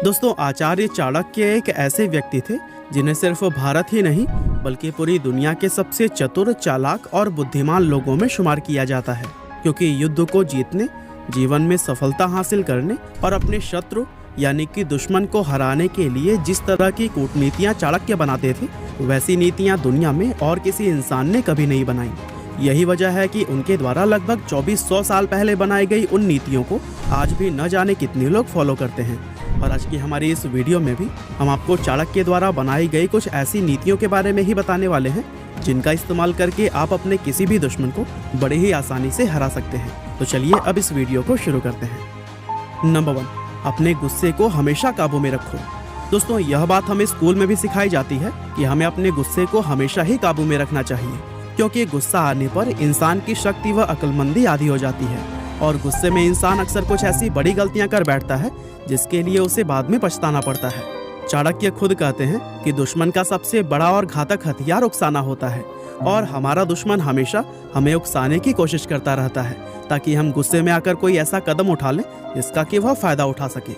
दोस्तों, आचार्य चाणक्य एक ऐसे व्यक्ति थे जिन्हें सिर्फ भारत ही नहीं बल्कि पूरी दुनिया के सबसे चतुर, चालाक और बुद्धिमान लोगों में शुमार किया जाता है। क्योंकि युद्ध को जीतने, जीवन में सफलता हासिल करने और अपने शत्रु यानी कि दुश्मन को हराने के लिए जिस तरह की कूटनीतियां चाणक्य बनाते थे, वैसी नीतियां दुनिया में और किसी इंसान ने कभी नहीं बनाई। यही वजह है कि उनके द्वारा लगभग 2400 साल पहले बनाई गई उन नीतियों को आज भी न जाने कितने लोग फॉलो करते हैं। और आज की हमारी इस वीडियो में भी हम आपको चाणक्य द्वारा बनाई गई कुछ ऐसी नीतियों के बारे में ही बताने वाले हैं जिनका इस्तेमाल करके आप अपने किसी भी दुश्मन को बड़े ही आसानी से हरा सकते हैं। तो चलिए अब इस वीडियो को शुरू करते हैं। नंबर 1, अपने गुस्से को हमेशा काबू में रखो। दोस्तों, यह बात हमें स्कूल में भी सिखाई जाती है कि हमें अपने गुस्से को हमेशा ही काबू में रखना चाहिए, क्योंकि गुस्सा आने पर इंसान की शक्ति व अक्लमंदी आधी हो जाती है और गुस्से में इंसान अक्सर कुछ ऐसी बड़ी गलतियां कर बैठता है जिसके लिए उसे बाद में पछताना पड़ता है। चाणक्य खुद कहते हैं कि दुश्मन का सबसे बड़ा और घातक हथियार उकसाना होता है और हमारा दुश्मन हमेशा हमें उकसाने की कोशिश करता रहता है ताकि हम गुस्से में आकर कोई ऐसा कदम उठा लें जिसका कि वह फायदा उठा सके।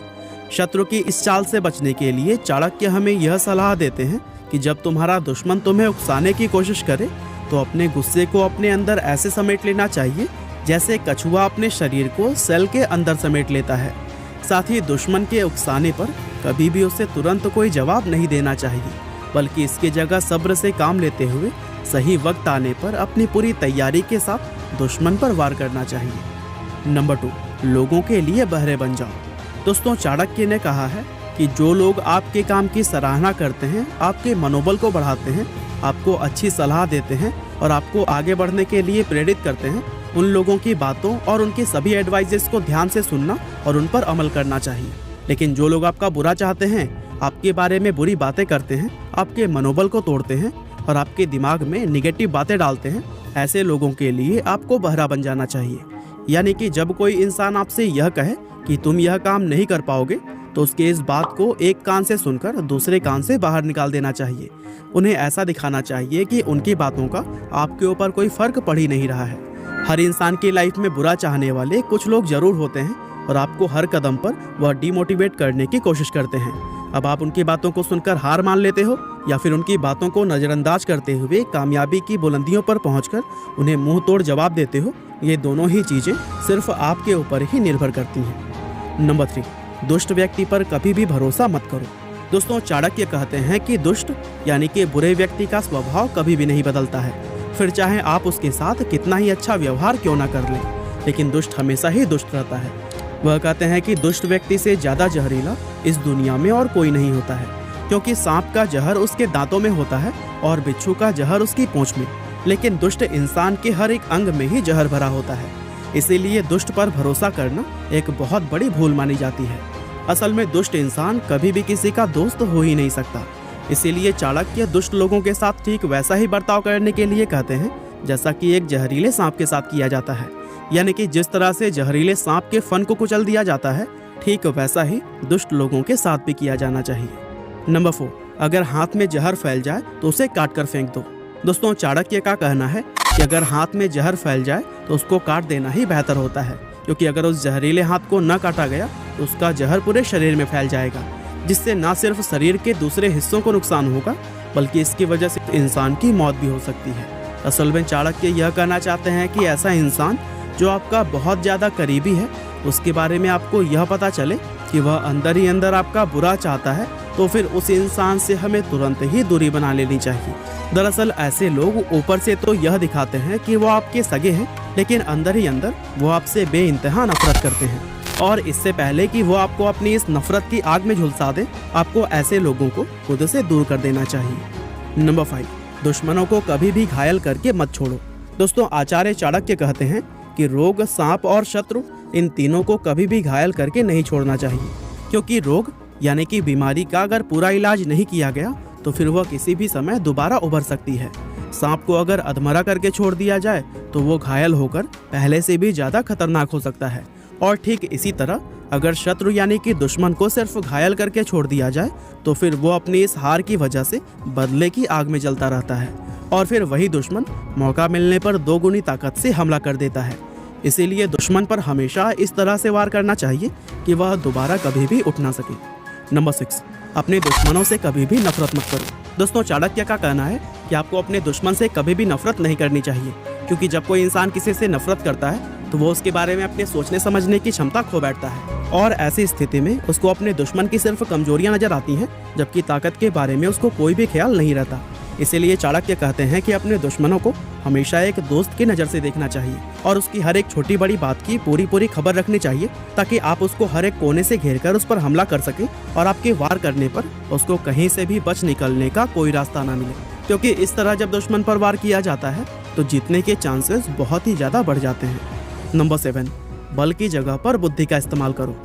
शत्रु की इस चाल से बचने के लिए चाणक्य हमें यह सलाह देते हैं कि जब तुम्हारा दुश्मन तुम्हें उकसाने की कोशिश करे तो अपने गुस्से को अपने अंदर ऐसे समेट लेना चाहिए जैसे कछुआ अपने शरीर को सेल के अंदर समेट लेता है। साथ ही दुश्मन के उकसाने पर कभी भी उसे तुरंत कोई जवाब नहीं देना चाहिए, बल्कि इसकी जगह सब्र से काम लेते हुए सही वक्त आने पर अपनी पूरी तैयारी के साथ दुश्मन पर वार करना चाहिए। नंबर 2, लोगों के लिए बहरे बन जाओ। दोस्तों, चाणक्य ने कहा है कि जो लोग आपके काम की सराहना करते हैं, आपके मनोबल को बढ़ाते हैं, आपको अच्छी सलाह देते हैं और आपको आगे बढ़ने के लिए प्रेरित करते हैं, उन लोगों की बातों और उनके सभी एडवाइजेस को ध्यान से सुनना और उन पर अमल करना चाहिए। लेकिन जो लोग आपका बुरा चाहते हैं, आपके बारे में बुरी बातें करते हैं, आपके मनोबल को तोड़ते हैं और आपके दिमाग में निगेटिव बातें डालते हैं, ऐसे लोगों के लिए आपको बहरा बन जाना चाहिए। यानी कि जब कोई इंसान आपसे यह कहे कि तुम यह काम नहीं कर पाओगे, तो उसके इस बात को एक कान से सुनकर दूसरे कान से बाहर निकाल देना चाहिए। उन्हें ऐसा दिखाना चाहिए कि उनकी बातों का आपके ऊपर कोई फर्क पड़ ही नहीं रहा है। हर इंसान की लाइफ में बुरा चाहने वाले कुछ लोग जरूर होते हैं और आपको हर कदम पर वह डिमोटिवेट करने की कोशिश करते हैं। अब आप उनकी बातों को सुनकर हार मान लेते हो या फिर उनकी बातों को नज़रअंदाज करते हुए कामयाबी की बुलंदियों पर पहुंचकर उन्हें मुंह तोड़ जवाब देते हो, ये दोनों ही चीज़ें सिर्फ आपके ऊपर ही निर्भर करती हैं। नंबर 3, दुष्ट व्यक्ति पर कभी भी भरोसा मत करो। दोस्तों, चाणक्य कहते हैं कि दुष्ट यानी कि बुरे व्यक्ति का स्वभाव कभी भी नहीं बदलता है, फिर चाहे आप उसके साथ कितना ही अच्छा व्यवहार क्यों ना कर लें, लेकिन दुष्ट हमेशा ही दुष्ट रहता है। वह कहते हैं कि दुष्ट व्यक्ति से ज़्यादा जहरीला इस दुनिया में और कोई नहीं होता है, क्योंकि सांप का जहर उसके दांतों में होता है और बिच्छू का जहर उसकी पूंछ में, लेकिन दुष्ट इंसान के हर एक अंग में ही जहर भरा होता है। इसीलिए दुष्ट पर भरोसा करना एक बहुत बड़ी भूल मानी जाती है। असल में दुष्ट इंसान कभी भी किसी का दोस्त हो ही नहीं सकता। इसीलिए चाणक्य दुष्ट लोगों के साथ ठीक वैसा ही बर्ताव करने के लिए कहते हैं जैसा कि एक जहरीले सांप के साथ किया जाता है। यानी कि जिस तरह से जहरीले सांप के फन को कुचल दिया जाता है, ठीक वैसा ही दुष्ट लोगों के साथ भी किया जाना चाहिए। नंबर 4, अगर हाथ में जहर फैल जाए तो उसे काट कर फेंक दो। दोस्तों, चाणक्य का कहना है कि अगर हाथ में जहर फैल जाए तो उसको काट देना ही बेहतर होता है, क्योंकि अगर उस जहरीले हाथ को न काटा गया तो उसका जहर पूरे शरीर में फैल जाएगा, जिससे न सिर्फ शरीर के दूसरे हिस्सों को नुकसान होगा बल्कि इसकी वजह से इंसान की मौत भी हो सकती है। असल में चाणक्य यह कहना चाहते हैं कि ऐसा इंसान जो आपका बहुत ज़्यादा करीबी है, उसके बारे में आपको यह पता चले कि वह अंदर ही अंदर आपका बुरा चाहता है, तो फिर उस इंसान से हमें तुरंत ही दूरी बना लेनी चाहिए। दरअसल ऐसे लोग ऊपर से तो यह दिखाते हैं कि वो आपके सगे हैं, लेकिन अंदर ही अंदर वो आपसे बेइंतहा नफरत करते हैं। और इससे पहले कि वो आपको अपनी इस नफरत की आग में झुलसा दे, आपको ऐसे लोगों को खुद से दूर कर देना चाहिए। नंबर 5, दुश्मनों को कभी भी घायल करके मत छोड़ो। दोस्तों, आचार्य चाणक्य कहते हैं कि रोग, सांप और शत्रु, इन तीनों को कभी भी घायल करके नहीं छोड़ना चाहिए, क्योंकि रोग यानी कि बीमारी का अगर पूरा इलाज नहीं किया गया तो फिर वह किसी भी समय दोबारा उभर सकती है। सांप को अगर अधमरा करके छोड़ दिया जाए तो वो घायल होकर पहले से भी ज़्यादा खतरनाक हो सकता है। और ठीक इसी तरह अगर शत्रु यानी कि दुश्मन को सिर्फ घायल करके छोड़ दिया जाए तो फिर वो अपनी इस हार की वजह से बदले की आग में जलता रहता है और फिर वही दुश्मन मौका मिलने पर 2 गुनी ताकत से हमला कर देता है। इसीलिए दुश्मन पर हमेशा इस तरह से वार करना चाहिए कि वह दोबारा कभी भी उठ ना सके। नंबर 6, अपने दुश्मनों से कभी भी नफरत मत करो। दोस्तों, चाणक्य का कहना है कि आपको अपने दुश्मन से कभी भी नफरत नहीं करनी चाहिए, क्योंकि जब कोई इंसान किसी से नफरत करता है तो वो उसके बारे में अपने सोचने समझने की क्षमता खो बैठता है, और ऐसी स्थिति में उसको अपने दुश्मन की सिर्फ कमजोरियां नजर आती हैं, जबकि ताकत के बारे में उसको कोई भी ख्याल नहीं रहता। इसीलिए चाणक्य कहते हैं कि अपने दुश्मनों को हमेशा एक दोस्त की नज़र से देखना चाहिए और उसकी हर एक छोटी बड़ी बात की पूरी खबर रखनी चाहिए, ताकि आप उसको हर एक कोने से घेरकर उस पर हमला कर सकें और आपके वार करने पर उसको कहीं से भी बच निकलने का कोई रास्ता ना मिले, क्योंकि इस तरह जब दुश्मन पर वार किया जाता है तो जीतने के चांसेस बहुत ही ज़्यादा बढ़ जाते हैं। नंबर 7, बल की जगह पर बुद्धि का इस्तेमाल करो।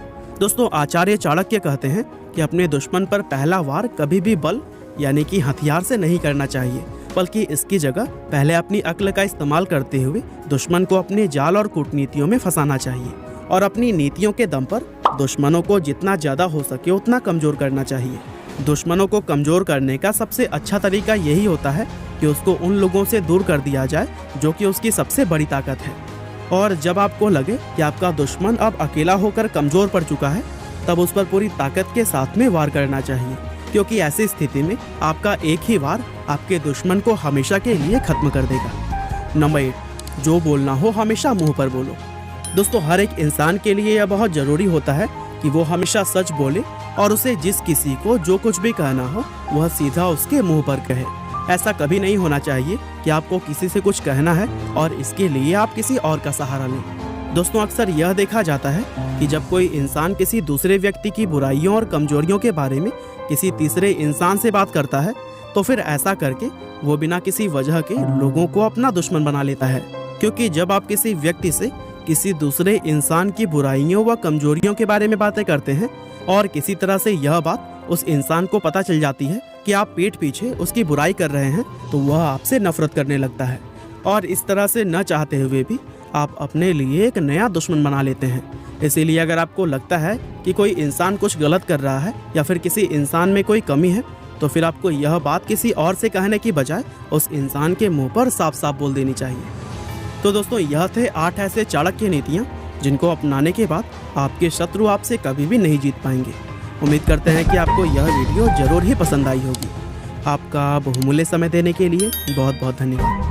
दोस्तों, आचार्य चाणक्य कहते हैं कि अपने दुश्मन पर पहला वार कभी भी बल यानी कि हथियार से नहीं करना चाहिए, बल्कि इसकी जगह पहले अपनी अक्ल का इस्तेमाल करते हुए दुश्मन को अपने जाल और कूटनीतियों में फंसाना चाहिए और अपनी नीतियों के दम पर दुश्मनों को जितना ज़्यादा हो सके उतना कमज़ोर करना चाहिए। दुश्मनों को कमज़ोर करने का सबसे अच्छा तरीका यही होता है कि उसको उन लोगों से दूर कर दिया जाए जो कि उसकी सबसे बड़ी ताकत है, और जब आपको लगे कि आपका दुश्मन अब अकेला होकर कमज़ोर पड़ चुका है तब उस पर पूरी ताकत के साथ में वार करना चाहिए, क्योंकि ऐसी स्थिति में आपका एक ही वार आपके दुश्मन को हमेशा के लिए खत्म कर देगा। नंबर 8, जो बोलना हो हमेशा मुंह पर बोलो। दोस्तों, हर एक इंसान के लिए यह बहुत ज़रूरी होता है कि वो हमेशा सच बोले और उसे जिस किसी को जो कुछ भी कहना हो वह सीधा उसके मुंह पर कहे। ऐसा कभी नहीं होना चाहिए कि आपको किसी से कुछ कहना है और इसके लिए आप किसी और का सहारा लें। दोस्तों, अक्सर यह देखा जाता है कि जब कोई इंसान किसी दूसरे व्यक्ति की बुराइयों और कमजोरियों के बारे में किसी तीसरे इंसान से बात करता है तो फिर ऐसा करके वो बिना किसी वजह के लोगों को अपना दुश्मन बना लेता है, क्योंकि जब आप किसी व्यक्ति से किसी दूसरे इंसान की बुराइयों व कमजोरियों के बारे में बातें करते हैं और किसी तरह से यह बात उस इंसान को पता चल जाती है कि आप पीठ पीछे उसकी बुराई कर रहे हैं, तो वह आपसे नफरत करने लगता है और इस तरह से न चाहते हुए भी आप अपने लिए एक नया दुश्मन बना लेते हैं। इसीलिए अगर आपको लगता है कि कोई इंसान कुछ गलत कर रहा है या फिर किसी इंसान में कोई कमी है, तो फिर आपको यह बात किसी और से कहने की बजाय उस इंसान के मुंह पर साफ साफ बोल देनी चाहिए। तो दोस्तों, यह थे 8 ऐसे चाणक्य नीतियाँ जिनको अपनाने के बाद आपके शत्रु आपसे कभी भी नहीं जीत पाएंगे। उम्मीद करते हैं कि आपको यह वीडियो जरूर ही पसंद आई होगी। आपका बहुमूल्य समय देने के लिए बहुत बहुत धन्यवाद।